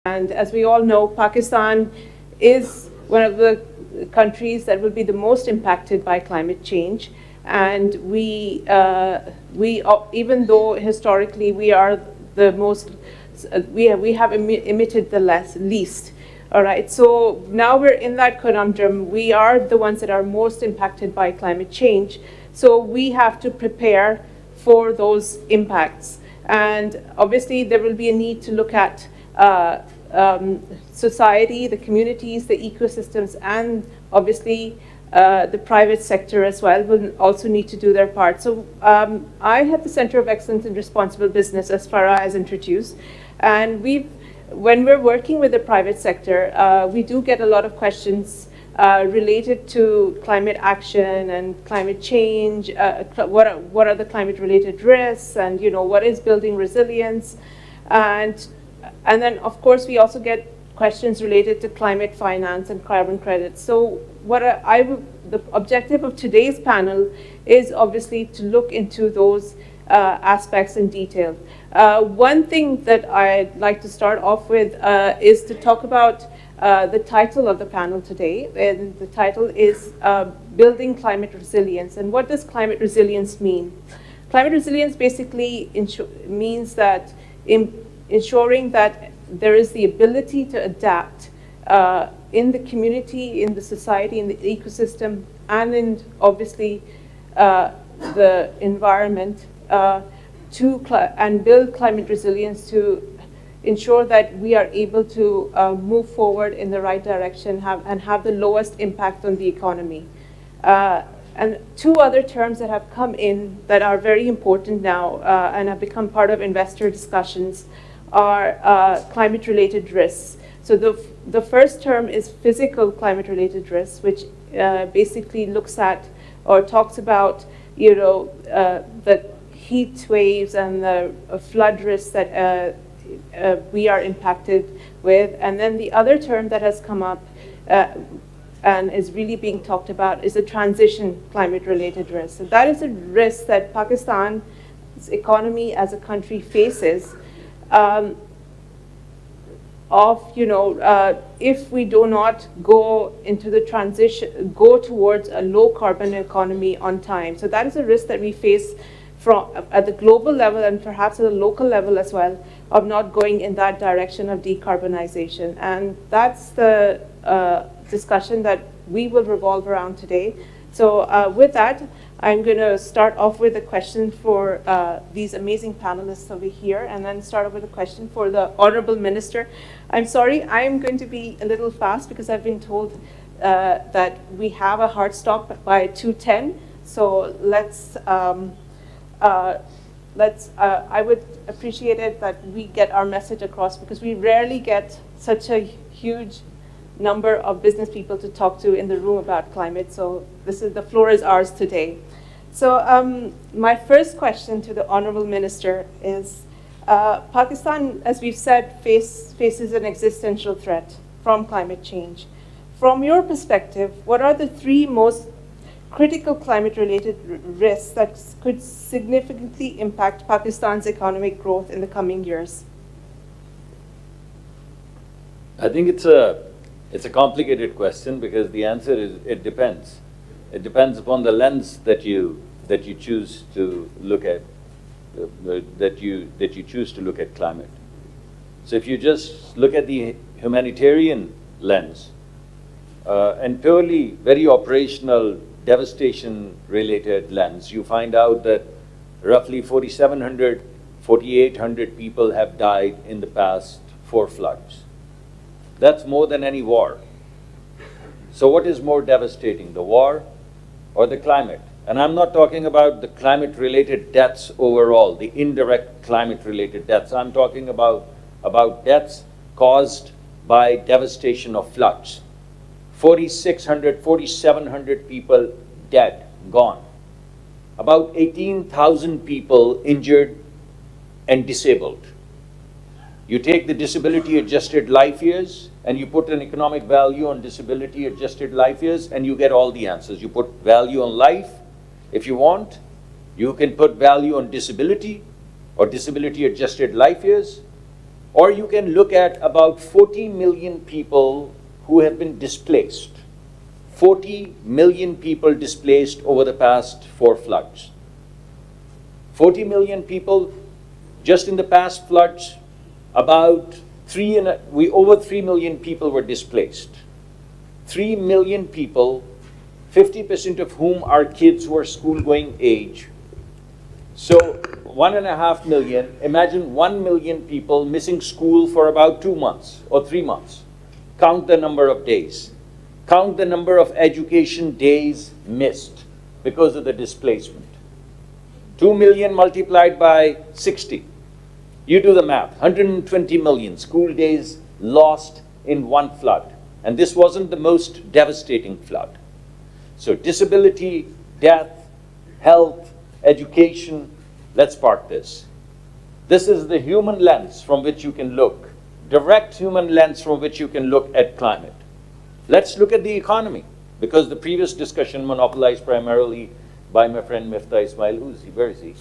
And as we all know, Pakistan is one of the countries that will be the most impacted by climate change. And even though historically we are the most, we have emitted the least. All right, so now we're in that conundrum. We are the ones that are most impacted by climate change. So we have to prepare for those impacts. And obviously there will be a need to look at society, the communities, the ecosystems, and obviously the private sector as well will also need to do their part. So I have the Center of Excellence in Responsible Business, as Farah has introduced, and when we're working with the private sector, we do get a lot of questions related to climate action and climate change. What are the climate-related risks, and what is building resilience, and then of course we also get questions related to climate finance and carbon credits. So the objective of today's panel is obviously to look into those aspects in detail. One thing that I'd like to start off with is to talk about the title of the panel today. And the title is Building Climate Resilience. And what does climate resilience mean? Climate resilience basically means that ensuring that there is the ability to adapt in the community, in the society, in the ecosystem, and in obviously the environment and build climate resilience to ensure that we are able to move forward in the right direction and have the lowest impact on the economy. And two other terms that have come in that are very important now and have become part of investor discussions are climate-related risks. So the first term is physical climate-related risks, which basically looks at or talks about the heat waves and the flood risks that we are impacted with. And then the other term that has come up and is really being talked about is the transition climate-related risk. So that is a risk that Pakistan's economy as a country faces if we do not go into the transition, go towards a low carbon economy on time. So that is a risk that we face at the global level and perhaps at the local level as well, of not going in that direction of decarbonization. And that's the discussion that we will revolve around today. So with that, I'm going to start off with a question for these amazing panelists over here, and then start off with a question for the Honorable Minister. I'm sorry, I'm going to be a little fast because I've been told that we have a hard stop by 2:10. So I would appreciate it that we get our message across, because we rarely get such a huge number of business people to talk to in the room about climate. So the floor is ours today. So my first question to the Honorable Minister is, Pakistan, as we've said, faces an existential threat from climate change. From your perspective, what are the three most critical climate-related risks that could significantly impact Pakistan's economic growth in the coming years? I think it's a complicated question, because the answer is it depends. It depends upon the lens that you choose to look at, that you choose to look at climate. So if you just look at the humanitarian lens and purely very operational devastation-related lens, you find out that roughly 4,700, 4,800 people have died in the past 4 floods. That's more than any war. So what is more devastating, the war or the climate? And I'm not talking about the climate-related deaths overall, the indirect climate-related deaths. I'm talking about deaths caused by devastation of floods. 4,600, 4,700 people dead, gone. About 18,000 people injured and disabled. You take the disability-adjusted life years and you put an economic value on disability-adjusted life years, and you get all the answers. You put value on life. If you want, you can put value on disability or disability-adjusted life years, Or you can look at about 40 million people who have been displaced. 40 million people displaced over the past 4 floods. 40 million people just in the past floods, over 3 million people were displaced. 3 million people, 50% of whom are kids who are school-going age. So 1.5 million, imagine 1 million people missing school for about 2 months or 3 months. Count the number of days. Count the number of education days missed because of the displacement. 2 million multiplied by 60. You do the math, 120 million school days lost in one flood. And this wasn't the most devastating flood. So disability, death, health, education, let's park this. This is the human lens from which you can look, direct human lens from which you can look at climate. Let's look at the economy, because the previous discussion monopolized primarily by my friend Miftah Ismail. Who's he? Where is he?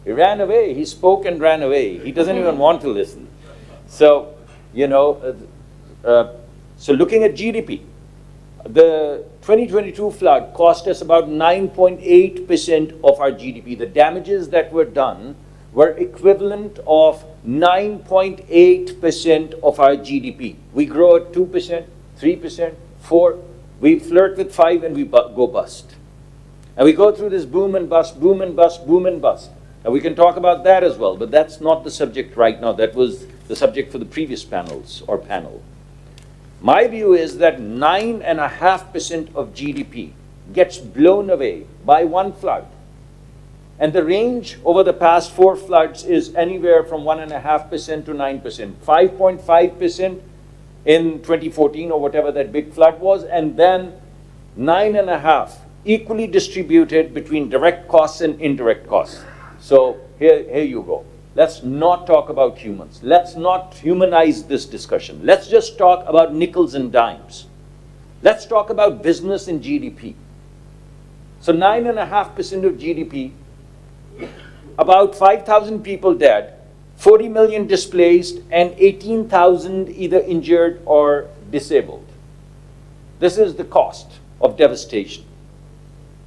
He ran away. He spoke and ran away. He doesn't even want to listen. So, so looking at GDP, the 2022 flood cost us about 9.8% of our GDP. The damages that were done were equivalent of 9.8% of our GDP. We grow at 2%, 3%, 4%. We flirt with 5% and we go bust. And we go through this boom and bust, boom and bust, boom and bust. And we can talk about that as well, but that's not the subject right now. That was the subject for the previous panels or panel. My view is that 9.5% of GDP gets blown away by one flood. And the range over the past 4 floods is anywhere from 1.5% to 9%. 5.5% in 2014 or whatever that big flood was, and then 9.5%, equally distributed between direct costs and indirect costs. So here you go. Let's not talk about humans. Let's not humanize this discussion. Let's just talk about nickels and dimes. Let's talk about business and GDP. So 9.5% of GDP, about 5,000 people dead, 40 million displaced, and 18,000 either injured or disabled. This is the cost of devastation.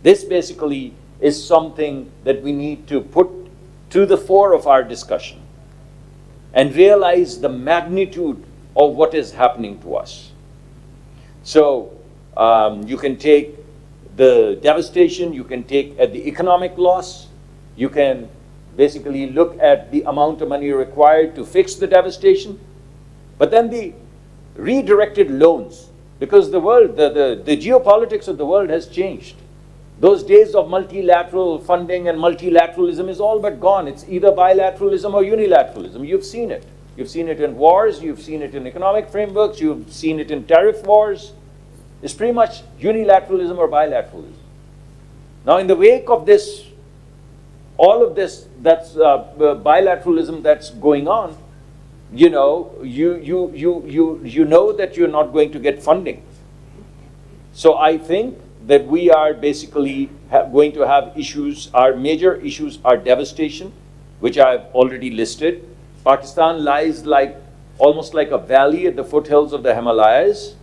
This basically is something that we need to put to the fore of our discussion and realize the magnitude of what is happening to us. So you can take the devastation, you can take at the economic loss, you can basically look at the amount of money required to fix the devastation, but then the redirected loans, because the world, the geopolitics of the world has changed. Those days of multilateral funding and multilateralism is all but gone. It's either bilateralism or unilateralism. You've seen it. You've seen it in wars, you've seen it in economic frameworks, you've seen it in tariff wars. It's pretty much unilateralism or bilateralism. Now in the wake of this, all of this that's bilateralism that's going on, you know that you're not going to get funding. So I think that we are basically going to have issues. Our major issues are devastation, which I've already listed. Pakistan lies almost like a valley at the foothills of the Himalayas.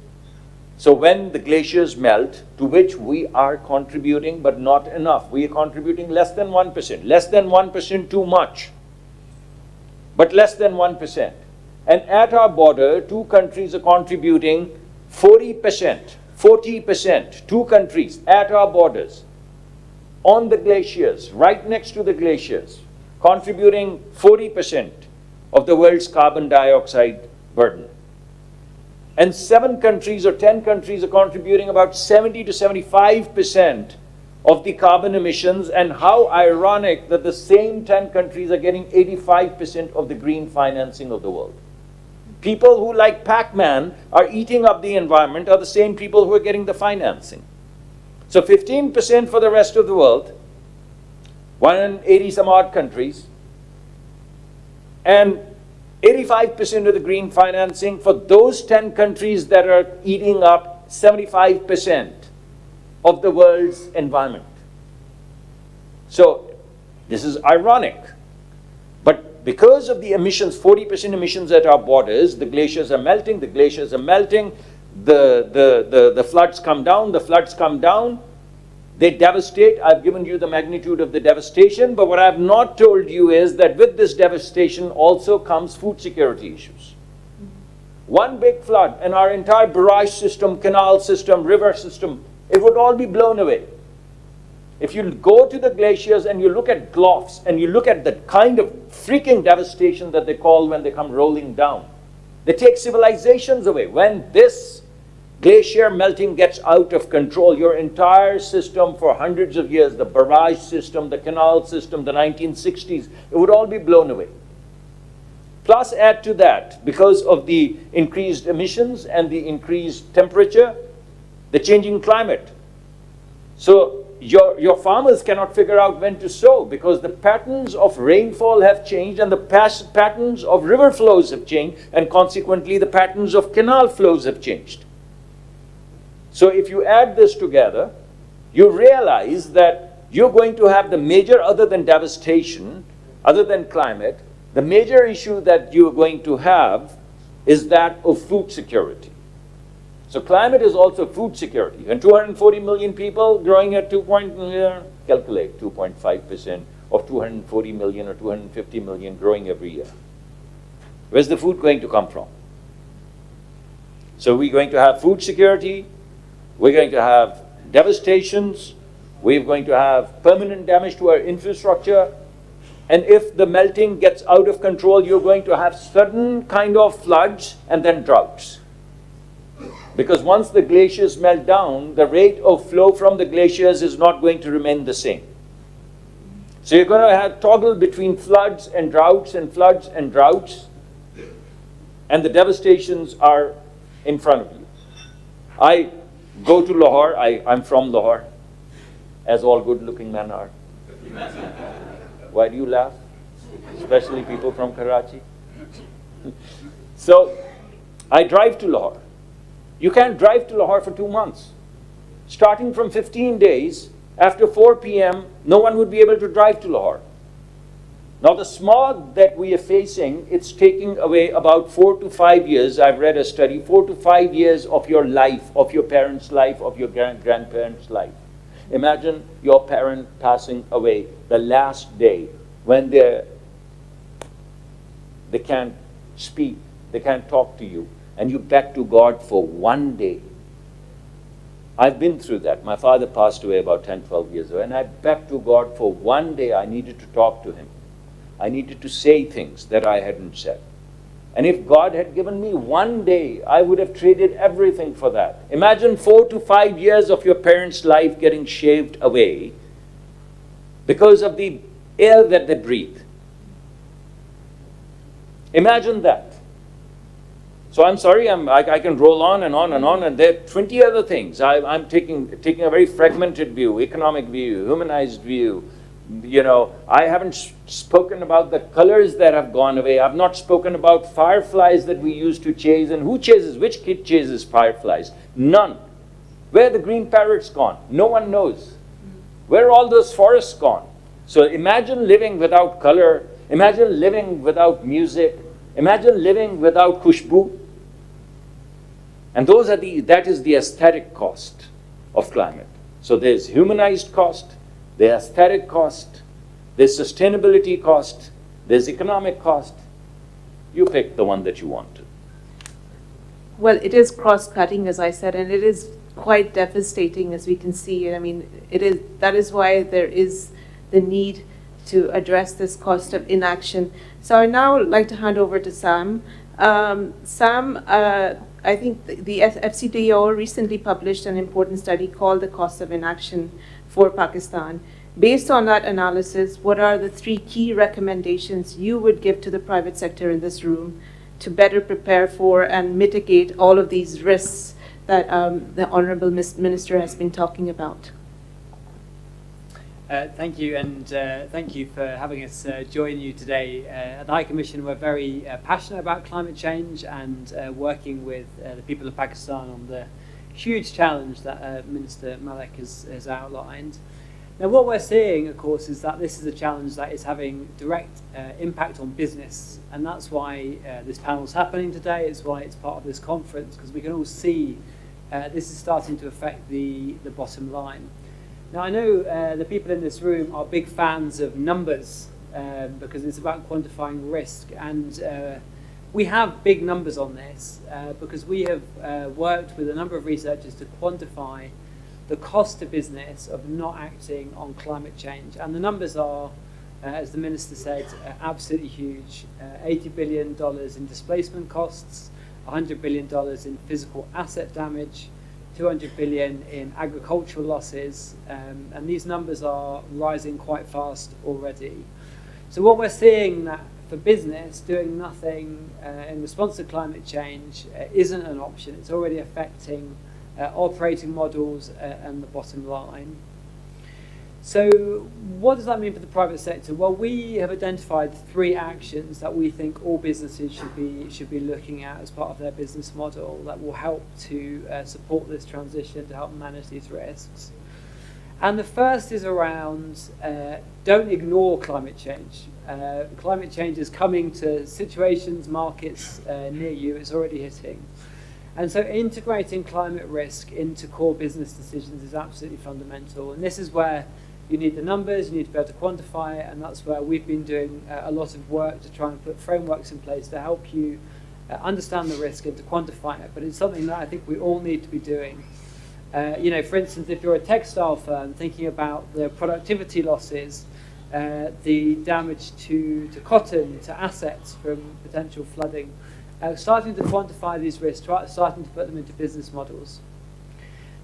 So when the glaciers melt, to which we are contributing, but not enough. We are contributing less than 1%. Less than 1% too much, but less than 1%. And at our border, 2 countries are contributing 40%. 40%, 2 countries at our borders, on the glaciers, right next to the glaciers, contributing 40% of the world's carbon dioxide burden. And 7 countries or 10 countries are contributing about 70 to 75% of the carbon emissions, and how ironic that the same 10 countries are getting 85% of the green financing of the world. People who, like Pac-Man, are eating up the environment are the same people who are getting the financing. So 15% for the rest of the world, 180 some odd countries, and 85% of the green financing for those 10 countries that are eating up 75% of the world's environment. So this is ironic. But because of the emissions, 40% emissions at our borders, the glaciers are melting, the floods come down, they devastate. I've given you the magnitude of the devastation, but what I've not told you is that with this devastation also comes food security issues. One big flood and our entire barrage system, canal system, river system, it would all be blown away. If you go to the glaciers and you look at gloughs and you look at the kind of freaking devastation that they call when they come rolling down, they take civilizations away. When this glacier melting gets out of control, your entire system for hundreds of years, the barrage system, the canal system, the 1960s, it would all be blown away. Plus add to that, because of the increased emissions and the increased temperature, the changing climate. So your farmers cannot figure out when to sow because the patterns of rainfall have changed and the patterns of river flows have changed, and consequently the patterns of canal flows have changed. So if you add this together, you realize that you're going to have the major, other than devastation, other than climate, the major issue that you're going to have is that of food security. So climate is also food security. And 240 million people growing at calculate 2.5% of 240 million or 250 million growing every year. Where's the food going to come from? So we're going to have food security, we're going to have devastations, we're going to have permanent damage to our infrastructure, and if the melting gets out of control, you're going to have sudden kind of floods and then droughts. Because once the glaciers melt down, the rate of flow from the glaciers is not going to remain the same. So you're going to have toggle between floods and droughts and floods and droughts, and the devastations are in front of you. I go to Lahore, I'm from Lahore, as all good-looking men are. Why do you laugh? Especially people from Karachi. So I drive to Lahore. You can't drive to Lahore for 2 months. Starting from 15 days, after 4 p.m., no one would be able to drive to Lahore. Now the smog that we are facing, it's taking away about 4 to 5 years, I've read a study, 4 to 5 years of your life, of your parents' life, of your grandparents' life. Imagine your parent passing away the last day when they can't speak, they can't talk to you, and you beg to God for 1 day. I've been through that. My father passed away about 10, 12 years ago, and I begged to God for 1 day. I needed to talk to him. I needed to say things that I hadn't said. And if God had given me 1 day, I would have traded everything for that. Imagine 4 to 5 years of your parents' life getting shaved away because of the air that they breathe. Imagine that. So I'm sorry, I can roll on and on and on, and there are 20 other things. I'm taking a very fragmented view, economic view, humanized view. You know, I haven't spoken about the colors that have gone away. I've not spoken about fireflies that we used to chase, and who chases, which kid chases fireflies? None. Where are the green parrots gone? No one knows. Where are all those forests gone? So imagine living without color. Imagine living without music. Imagine living without khushbu. And that is the aesthetic cost of climate. So there's humanized cost, there's aesthetic cost, there's sustainability cost, there's economic cost. You pick the one that you want to. Well, it is cross-cutting, as I said, and it is quite devastating, as we can see. I mean, that is why there is the need to address this cost of inaction. So I now like to hand over to Sam. Sam, I think the FCDO recently published an important study called The Cost of Inaction for Pakistan. Based on that analysis, what are the 3 key recommendations you would give to the private sector in this room to better prepare for and mitigate all of these risks that the Honorable Minister has been talking about? Thank you, and thank you for having us join you today. At the High Commission, we're very passionate about climate change and working with the people of Pakistan on the huge challenge that Minister Malik has outlined. Now, what we're seeing, of course, is that this is a challenge that is having direct impact on business, and that's why this panel is happening today. It's why it's part of this conference, because we can all see this is starting to affect the bottom line. Now, I know the people in this room are big fans of numbers because it's about quantifying risk, and we have big numbers on this because we have worked with a number of researchers to quantify the cost to business of not acting on climate change. And the numbers are, as the Minister said, absolutely huge. $80 billion in displacement costs, $100 billion in physical asset damage, 200 billion in agricultural losses, and these numbers are rising quite fast already. So what we're seeing that for business, doing nothing in response to climate change isn't an option. It's already affecting operating models and the bottom line. So what does that mean for the private sector? Well, we have identified 3 actions that we think all businesses should be looking at as part of their business model that will help to support this transition, to help manage these risks. And the first is around don't ignore climate change. Climate change is coming to situations, markets near you. It's already hitting. And so integrating climate risk into core business decisions is absolutely fundamental. And this is where you need the numbers, you need to be able to quantify it, and that's where we've been doing a lot of work to try and put frameworks in place to help you understand the risk and to quantify it. But it's something that I think we all need to be doing. You know, for instance, if you're a textile firm thinking about the productivity losses, the damage to cotton, to assets from potential flooding, starting to quantify these risks, starting to put them into business models.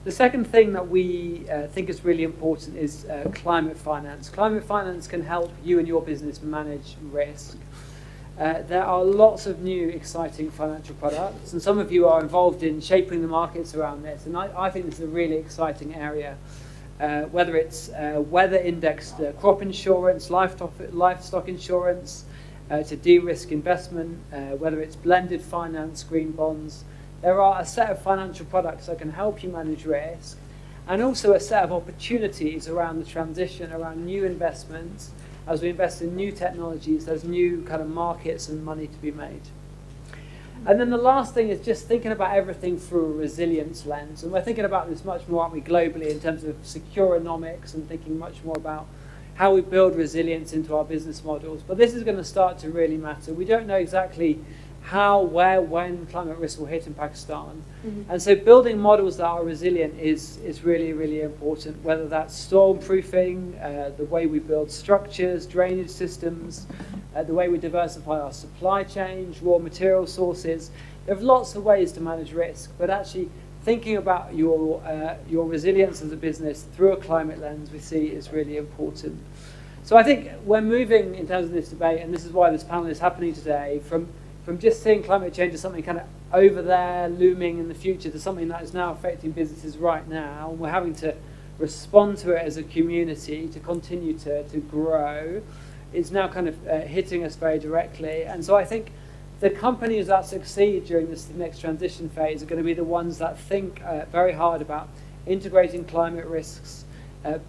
The second thing that we think is really important is climate finance. Climate finance can help you and your business manage risk. There are lots of new exciting financial products, and some of you are involved in shaping the markets around this, and I think this is a really exciting area. Whether it's weather-indexed crop insurance, livestock insurance, to de-risk investment, whether it's blended finance, green bonds. There are a set of financial products that can help you manage risk, and also a set of opportunities around the transition, around new investments. As we invest in new technologies, there's new kind of markets and money to be made. And then the last thing is just thinking about everything through a resilience lens. And we're thinking about this much more, aren't we, globally, in terms of securonomics and thinking much more about how we build resilience into our business models. But this is going to start to really matter. We don't know exactly how, where, when climate risk will hit in Pakistan. Mm-hmm. And so building models that are resilient is really, really important, whether that's storm-proofing, the way we build structures, drainage systems, the way we diversify our supply chains, raw material sources. There are lots of ways to manage risk, but actually thinking about your resilience as a business through a climate lens we see is really important. So I think we're moving in terms of this debate, and this is why this panel is happening today, from just seeing climate change as something kind of over there, looming in the future, to something that is now affecting businesses right now. And we're having to respond to it as a community to continue to grow. It's now kind of hitting us very directly. And so I think the companies that succeed during this next transition phase are going to be the ones that think very hard about integrating climate risks,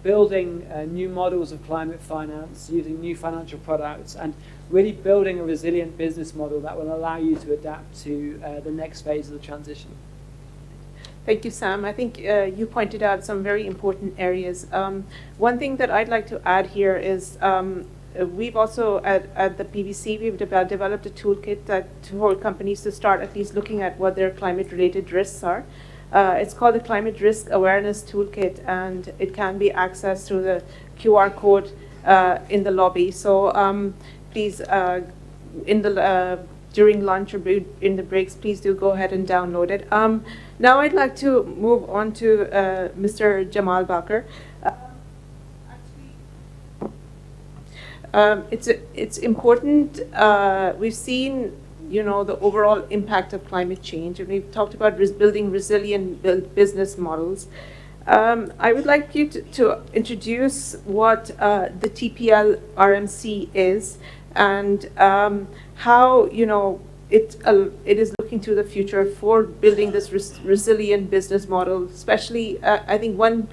building new models of climate finance, using new financial products, and really building a resilient business model that will allow you to adapt to the next phase of the transition. Thank you, Sam. I think you pointed out some very important areas. One thing that I'd like to add here is we've also, at the PBC, we've developed a toolkit for companies to start at least looking at what their climate-related risks are. It's called the Climate Risk Awareness Toolkit, and it can be accessed through the QR code in the lobby. So please, during lunch or in the breaks, please do go ahead and download it. Now I'd like to move on to Mr. Jamal Baquar. It's important. We've seen, the overall impact of climate change, and we've talked about building resilient business models. I would like you to introduce what the TPL RMC is, and how it is looking to the future for building this resilient business model. Especially, I think one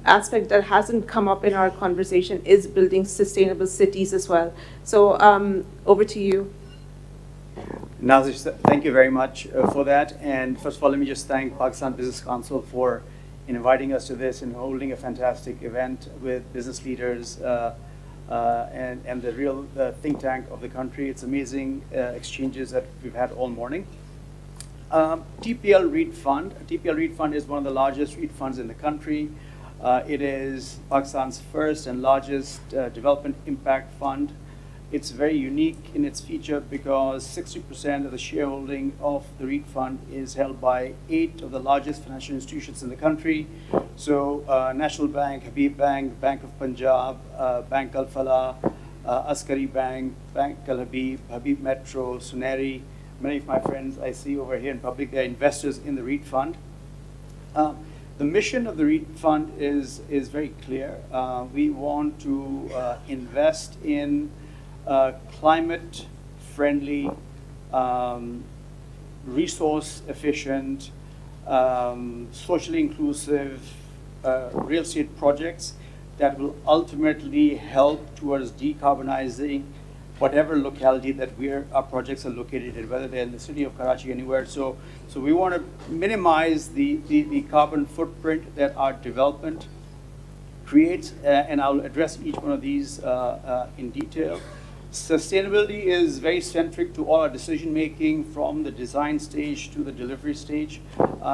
aspect that hasn't come up in our conversation is building sustainable cities as well. So over to you. Nazish, thank you very much for that. And first of all, let me just thank Pakistan Business Council for inviting us to this and holding a fantastic event with business leaders and the real think tank of the country. It's amazing exchanges that we've had all morning. TPL REIT Fund. TPL REIT Fund is one of the largest REIT funds in the country. It is Pakistan's first and largest development impact fund. It's very unique in its feature because 60% of the shareholding of the REIT fund is held by 8 of the largest financial institutions in the country. So National Bank, Habib Bank, Bank of Punjab, Bank Al Falah, Askari Bank, Bank Al Habib, Habib Metro, Suneri. Many of my friends I see over here in public, they're investors in the REIT fund. The mission of the REIT fund is very clear. We want to invest in climate-friendly, resource-efficient, socially inclusive real estate projects that will ultimately help towards decarbonizing whatever locality that our projects are located in, whether they're in the city of Karachi, anywhere. So we want to minimize the carbon footprint that our development creates, and I'll address each one of these in detail. Sustainability is very centric to all our decision making from the design stage to the delivery stage.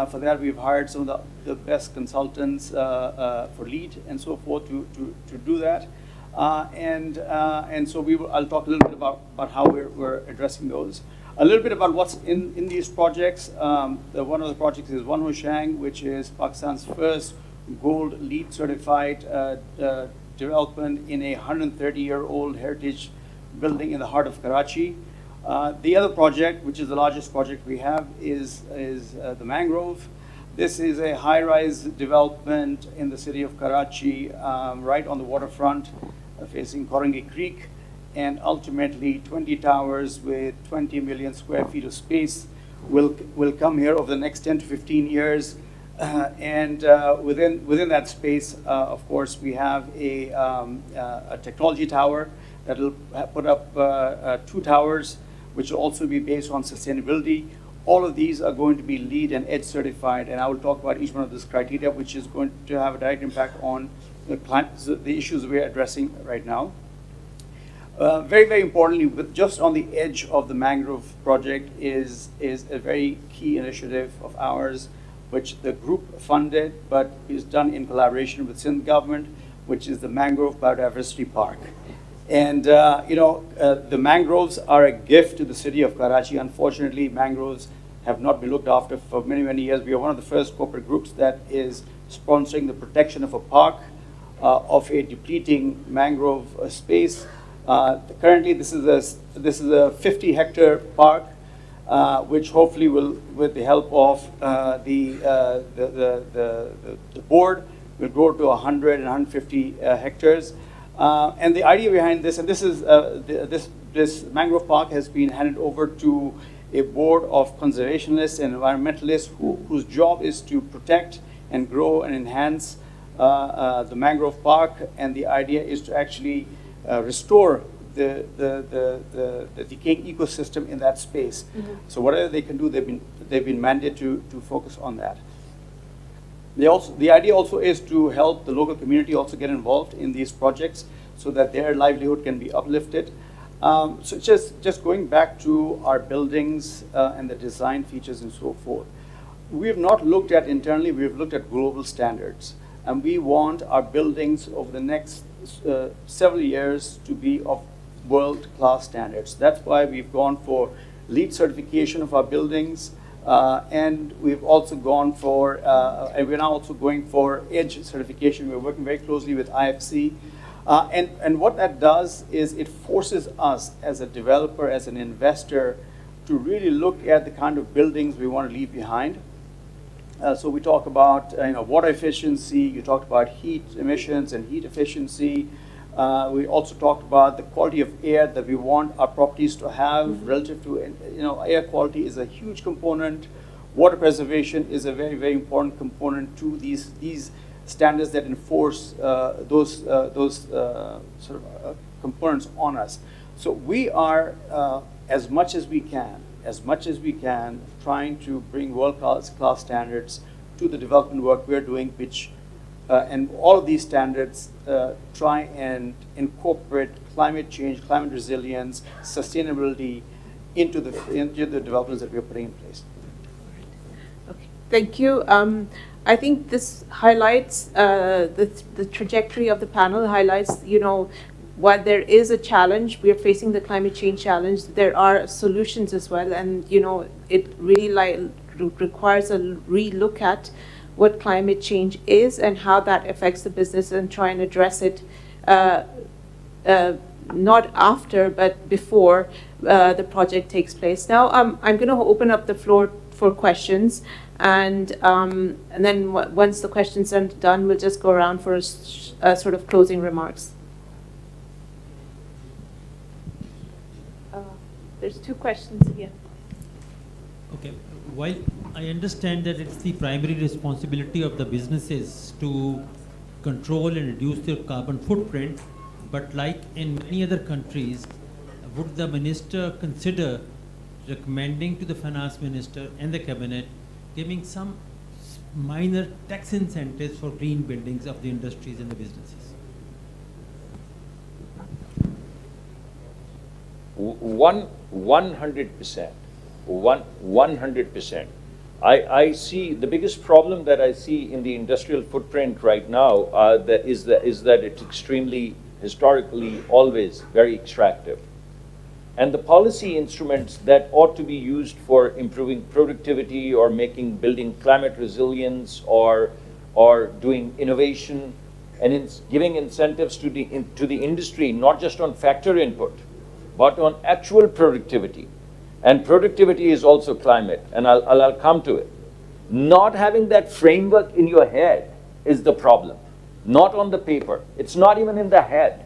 For that, we've hired some of the best consultants for LEED and so forth to do that. And so I'll talk a little bit about how we're addressing those. A little bit about what's in these projects. One of the projects is One Hoshang, which is Pakistan's first gold LEED certified development in a 130-year-old heritage building in the heart of Karachi. The other project, which is the largest project we have, is the Mangrove. This is a high-rise development in the city of Karachi, right on the waterfront, facing Korangi Creek, and ultimately 20 towers with 20 million square feet of space will come here over the next 10 to 15 years. And within that space, of course, we have a technology tower that will put up 2 towers, which will also be based on sustainability. All of these are going to be LEED and EDGE certified, and I will talk about each one of these criteria, which is going to have a direct impact on the issues we're addressing right now. Very, very importantly, just on the edge of the Mangrove project is a very key initiative of ours, which the group funded, but is done in collaboration with Sindh government, which is the Mangrove Biodiversity Park. And the mangroves are a gift to the city of Karachi. Unfortunately, mangroves have not been looked after for many, many years. We are one of the first corporate groups that is sponsoring the protection of a park of a depleting mangrove space. Currently, this is a 50-hectare park, which hopefully will, with the help of the board, will grow to 100 and 150 hectares. And the idea behind this, and this mangrove park has been handed over to a board of conservationists and environmentalists whose job is to protect and grow and enhance the mangrove park. And the idea is to actually restore the decaying ecosystem in that space. Mm-hmm. So whatever they can do, they've been mandated to focus on that. The idea also is to help the local community also get involved in these projects so that their livelihood can be uplifted. So just going back to our buildings and the design features and so forth, we have not looked at internally, we have looked at global standards. And we want our buildings over the next several years to be of world-class standards. That's why we've gone for LEED certification of our buildings. And we've also gone for, and we're now also going for EDGE certification. We're working very closely with IFC. And what that does is it forces us as a developer, as an investor, to really look at the kind of buildings we want to leave behind. So we talk about water efficiency, you talked about heat emissions and heat efficiency. We also talked about the quality of air that we want our properties to have. Mm-hmm. Relative to, air quality is a huge component. Water preservation is a very, very important component to these standards that enforce those sort of components on us. So we are, as much as we can, trying to bring world-class standards to the development work we're doing, which, and all of these standards try and incorporate climate change, climate resilience, sustainability into the developments that we're putting in place. Okay, thank you. I think this highlights the trajectory of the panel, highlights, while there is a challenge, we are facing the climate change challenge, there are solutions as well, and it really requires a re-look at what climate change is and how that affects the business, and try and address it not after but before the project takes place. Now I'm going to open up the floor for questions, and then once the questions are done, we'll just go around for a sort of closing remarks. There's two questions here. Okay. While I understand that it's the primary responsibility of the businesses to control and reduce their carbon footprint, but like in many other countries, would the minister consider recommending to the finance minister and the cabinet giving some minor tax incentives for green buildings of the industries and the businesses? 100%. 100%. I see the biggest problem that I see in the industrial footprint right now is that it's extremely, historically, always very extractive. And the policy instruments that ought to be used for improving productivity or building climate resilience or doing innovation and giving incentives to the industry, not just on factor input, but on actual productivity. And productivity is also climate, and I'll come to it. Not having that framework in your head is the problem, not on the paper. It's not even in the head.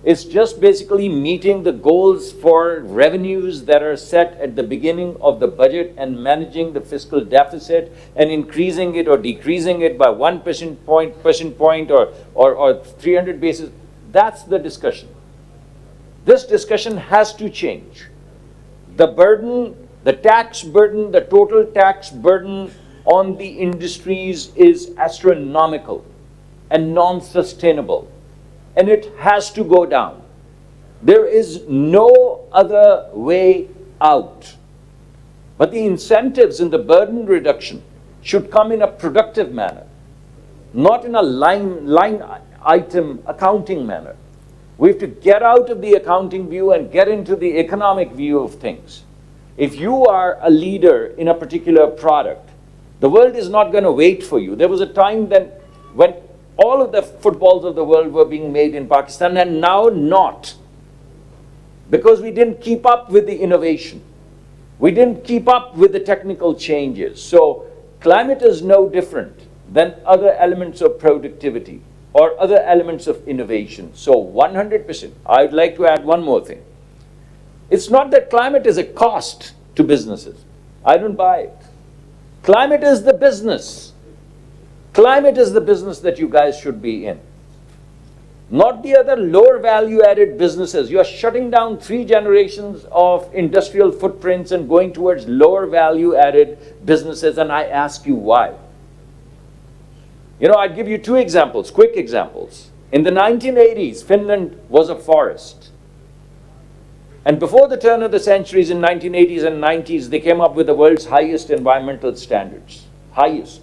It's just basically meeting the goals for revenues that are set at the beginning of the budget and managing the fiscal deficit and increasing it or decreasing it by 1 percentage point or 300 basis. That's the discussion. This discussion has to change. The burden, the tax burden, the total tax burden on the industries is astronomical and non-sustainable, and it has to go down. There is no other way out. But the incentives in the burden reduction should come in a productive manner, not in a line item accounting manner. We have to get out of the accounting view and get into the economic view of things. If you are a leader in a particular product, the world is not going to wait for you. There was a time when all of the footballs of the world were being made in Pakistan, and now not. Because we didn't keep up with the innovation. We didn't keep up with the technical changes. So climate is no different than other elements of productivity or other elements of innovation. So 100%. I'd like to add one more thing. It's not that climate is a cost to businesses. I don't buy it. Climate is the business. Climate is the business that you guys should be in. Not the other lower value added businesses. You're shutting down 3 generations of industrial footprints and going towards lower value added businesses, and I ask you why. I'd give you 2 examples, quick examples. In the 1980s, Finland was a forest. And before the turn of the centuries, in 1980s and 90s, they came up with the world's highest environmental standards. Highest.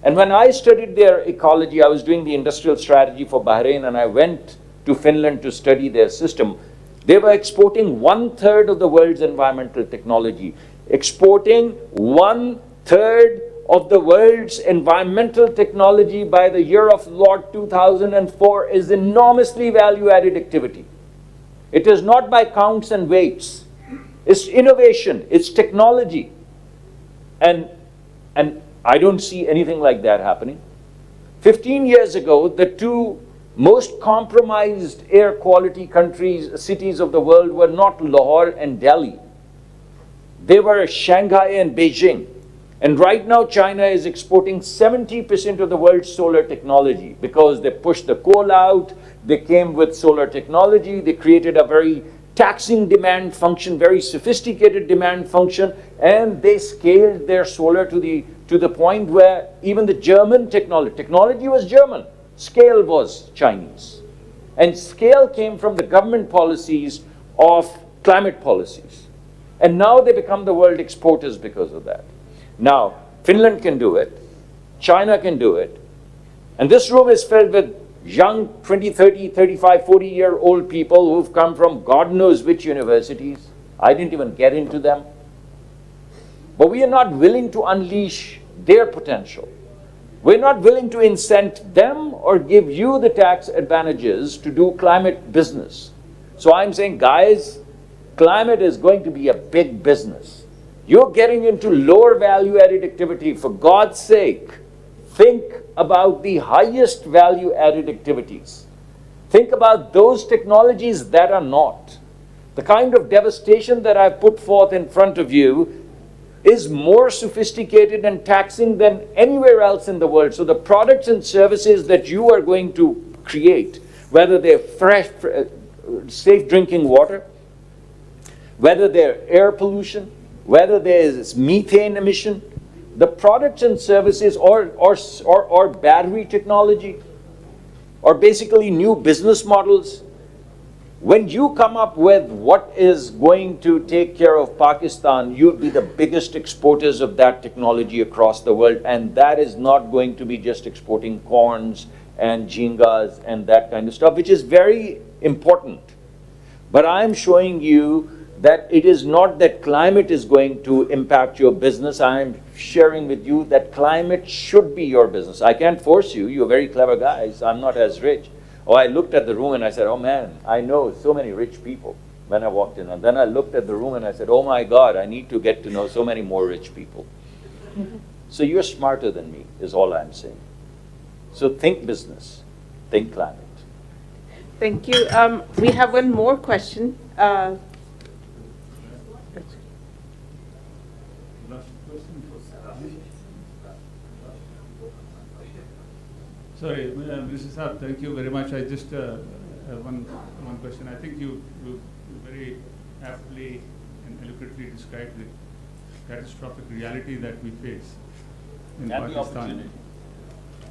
And when I studied their ecology, I was doing the industrial strategy for Bahrain, and I went to Finland to study their system. They were exporting 1/3 of the world's environmental technology. Exporting 1/3 of the world's environmental technology by the year of Lord 2004 is enormously value-added activity. It is not by counts and weights. It's innovation, it's technology. And I don't see anything like that happening. 15 years ago, the 2 most compromised air quality cities of the world were not Lahore and Delhi. They were Shanghai and Beijing. And right now, China is exporting 70% of the world's solar technology because they pushed the coal out, they came with solar technology, they created a very taxing demand function, very sophisticated demand function, and they scaled their solar to the point where even the German technology was German, scale was Chinese. And scale came from the government policies of climate policies. And now they become the world exporters because of that. Now, Finland can do it, China can do it, and this room is filled with young 20, 30, 35, 40-year-old people who've come from God knows which universities. I didn't even get into them. But we are not willing to unleash their potential. We're not willing to incent them or give you the tax advantages to do climate business. So I'm saying, guys, climate is going to be a big business. You're getting into lower value added activity. For God's sake, think about the highest value added activities. Think about those technologies that are not. The kind of devastation that I've put forth in front of you is more sophisticated and taxing than anywhere else in the world. So the products and services that you are going to create, whether they're fresh, safe drinking water, whether they're air pollution, whether there is methane emission, the products and services or battery technology, or basically new business models, when you come up with what is going to take care of Pakistan, you'll be the biggest exporters of that technology across the world, and that is not going to be just exporting corns and jhingas and that kind of stuff, which is very important. But I'm showing you that it is not that climate is going to impact your business. I'm sharing with you that climate should be your business. I can't force you. You're very clever guys. I'm not as rich. Oh, I looked at the room and I said, oh man, I know so many rich people when I walked in. And then I looked at the room and I said, oh my God, I need to get to know so many more rich people. So you're smarter than me, is all I'm saying. So think business, think climate. Thank you. We have one more question. Sorry, Mrs. Saab, thank you very much. I just have one question. I think you very aptly and eloquently described the catastrophic reality that we face in Pakistan.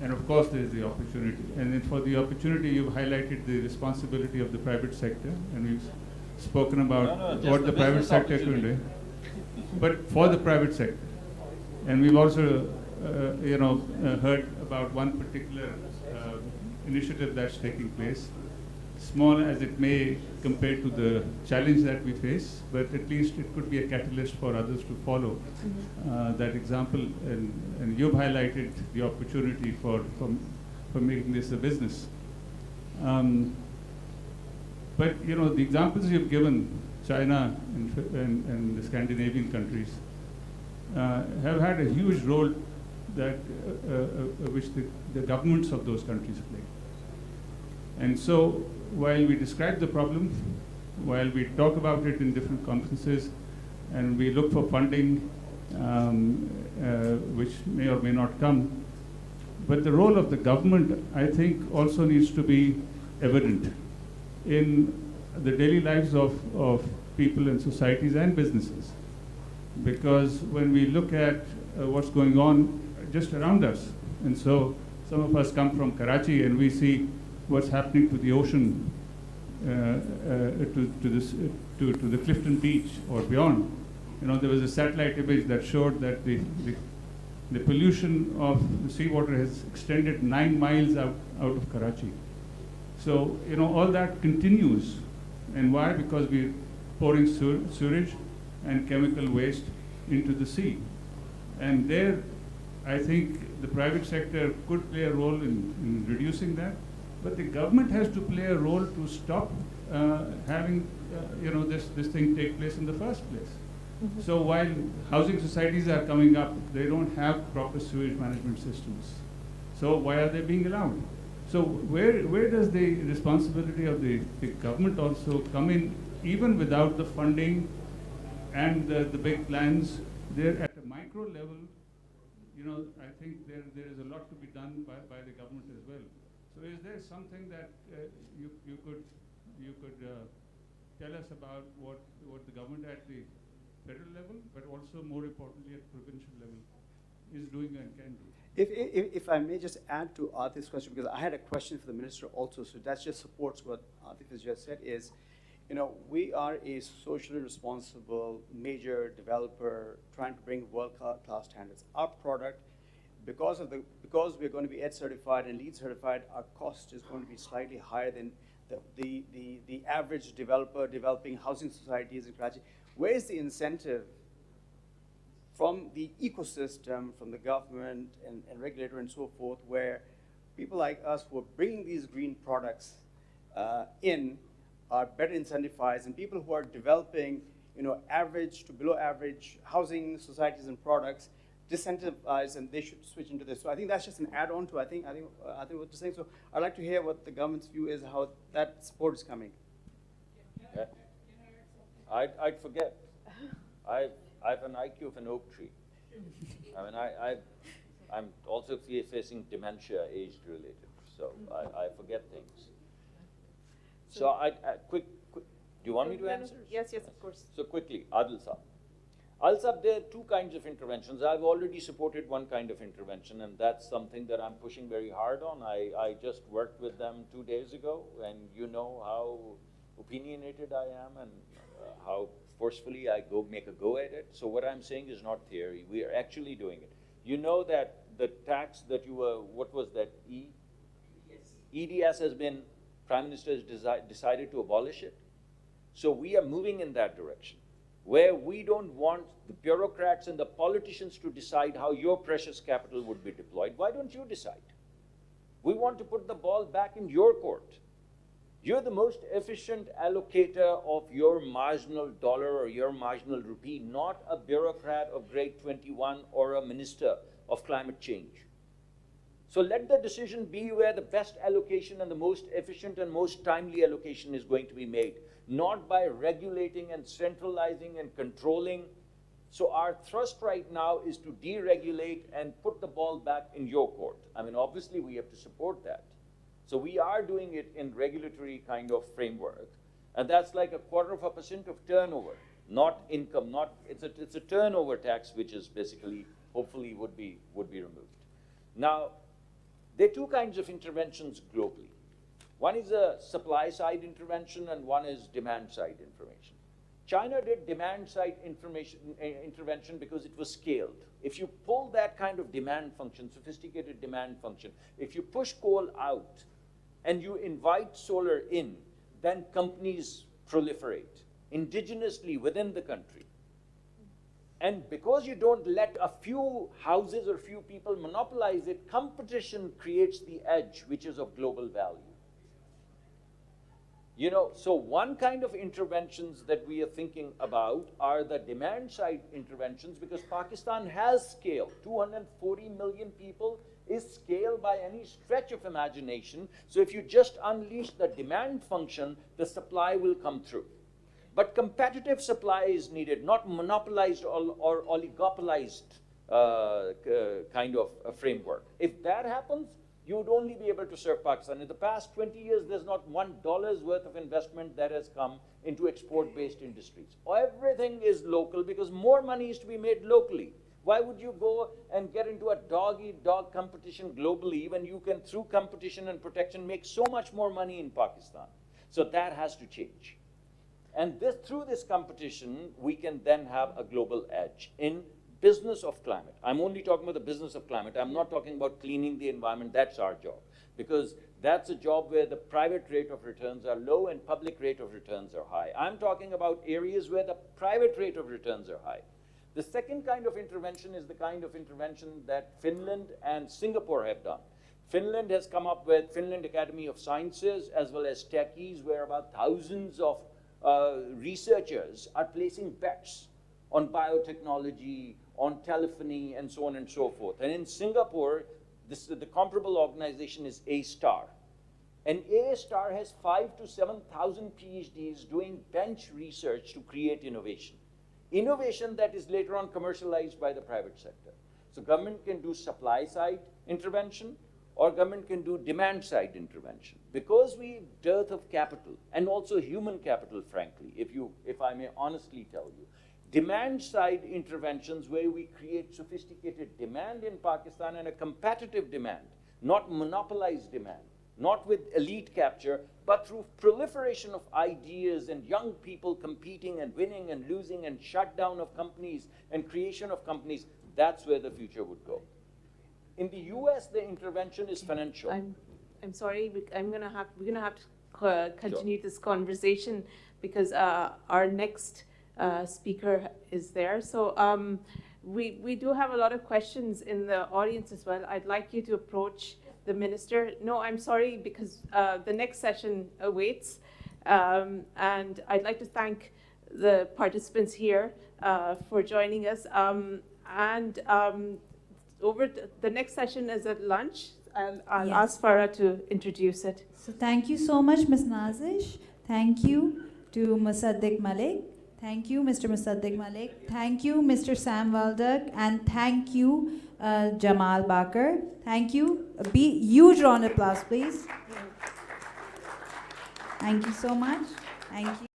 And of course, there is the opportunity. And then for the opportunity, you've highlighted the responsibility of the private sector, and we've spoken about what the private sector can do. But for the private sector, and we've also, heard about one particular initiative that's taking place, small as it may compare to the challenge that we face, but at least it could be a catalyst for others to follow that example. And you've highlighted the opportunity for making this a business. But the examples you've given, China and the Scandinavian countries, have had a huge role that which the governments of those countries play. And so while we describe the problem, while we talk about it in different conferences, and we look for funding, which may or may not come, but the role of the government, I think, also needs to be evident in the daily lives of people and societies and businesses. Because when we look at what's going on just around us, and so some of us come from Karachi and we see what's happening to the ocean, to the Clifton Beach or beyond. There was a satellite image that showed that the pollution of the seawater has extended 9 miles out of Karachi. So all that continues, and why? Because we're pouring sewage and chemical waste into the sea, and there, I think the private sector could play a role in reducing that, but the government has to play a role to stop having this thing take place in the first place. Mm-hmm. So while housing societies are coming up, they don't have proper sewage management systems. So why are they being allowed? So where does the responsibility of the government also come in, even without the funding and the big plans? They're at a micro level, I think there is a lot to be done by the government as well. So is there something that you could tell us about what the government at the federal level, but also more importantly at provincial level, is doing and can do? If I may just add to Atif's question, because I had a question for the minister also, so that just supports what Atif has just said, is, we are a socially responsible major developer trying to bring world-class standards. Our product, because we're going to be EDGE certified and LEED certified, our cost is going to be slightly higher than the average developer developing housing societies in Karachi. Where is the incentive from the ecosystem, from the government and regulator and so forth, where people like us who are bringing these green products in are better incentivized, and people who are developing, average to below average housing societies and products disincentivized, and they should switch into this. So I think that's just an add-on to I think what you're saying. So I'd like to hear what the government's view is, how that support is coming. Yeah. I'd forget. I have an IQ of an oak tree. I mean, I'm also facing dementia, age-related, so I forget things. So quick, do you want me to answer? Yes, of course. So quickly, Adil Saab. Adil Saab, there are two kinds of interventions. I've already supported one kind of intervention, and that's something that I'm pushing very hard on. I just worked with them 2 days ago, and you know how opinionated I am and how forcefully I make a go at it. So what I'm saying is not theory. We are actually doing it. You know that the tax that you were, what was that, EDS has been, Prime Minister has decided to abolish it. So we are moving in that direction, where we don't want the bureaucrats and the politicians to decide how your precious capital would be deployed. Why don't you decide? We want to put the ball back in your court. You're the most efficient allocator of your marginal dollar or your marginal rupee, not a bureaucrat of grade 21 or a minister of climate change. So let the decision be where the best allocation and the most efficient and most timely allocation is going to be made, not by regulating and centralizing and controlling. So our thrust right now is to deregulate and put the ball back in your court. I mean, obviously we have to support that. So we are doing it in regulatory kind of framework, and that's like 0.25% of turnover, not income. It's a turnover tax, which is basically, hopefully, would be removed. Now, there are two kinds of interventions globally. One is a supply side intervention, and one is demand side intervention. China did demand side intervention because it was scaled. If you pull that kind of demand function, sophisticated demand function, if you push coal out and you invite solar in, then companies proliferate indigenously within the country. And because you don't let a few houses or few people monopolize it, competition creates the edge, which is of global value. So one kind of interventions that we are thinking about are the demand side interventions, because Pakistan has scale. 240 million people is scale by any stretch of imagination. So if you just unleash the demand function, the supply will come through. But competitive supply is needed, not monopolized or oligopolized kind of a framework. If that happens, you would only be able to serve Pakistan. In the past 20 years, there's not $1 worth of investment that has come into export-based industries. Everything is local because more money is to be made locally. Why would you go and get into a dog-eat-dog competition globally when you can, through competition and protection, make so much more money in Pakistan? So that has to change. And through this competition, we can then have a global edge in business of climate. I'm only talking about the business of climate. I'm not talking about cleaning the environment. That's our job, because that's a job where the private rate of returns are low and public rate of returns are high. I'm talking about areas where the private rate of returns are high. The second kind of intervention is the kind of intervention that Finland and Singapore have done. Finland has come up with Finland Academy of Sciences as well as techies, where about thousands of researchers are placing bets on biotechnology, on telephony, and so on and so forth. And in Singapore, the comparable organization is A-STAR. And A-STAR has 5,000 to 7,000 PhDs doing bench research to create innovation. Innovation that is later on commercialized by the private sector. So government can do supply side intervention, or government can do demand side intervention. Because we have dearth of capital, and also human capital, frankly, if I may honestly tell you, demand side interventions where we create sophisticated demand in Pakistan and a competitive demand, not monopolized demand, not with elite capture, but through proliferation of ideas and young people competing and winning and losing and shutdown of companies and creation of companies. That's where the future would go. In the US, the intervention is financial. I'm sorry, we're gonna have to continue this conversation because our next speaker is there. So we do have a lot of questions in the audience as well. I'd like you to approach the minister. No, I'm sorry, because the next session awaits. And I'd like to thank the participants here for joining us. The next session is at lunch, and I'll ask Farah to introduce it. So thank you so much, Ms. Nazish. Thank you to Musadik Malik. Thank you, Mr. Musadik Malik. Thank you, Mr. Sam Waldock. And thank you, Jamal Baquar. Thank you. A huge round of applause, please. Thank you so much. Thank you.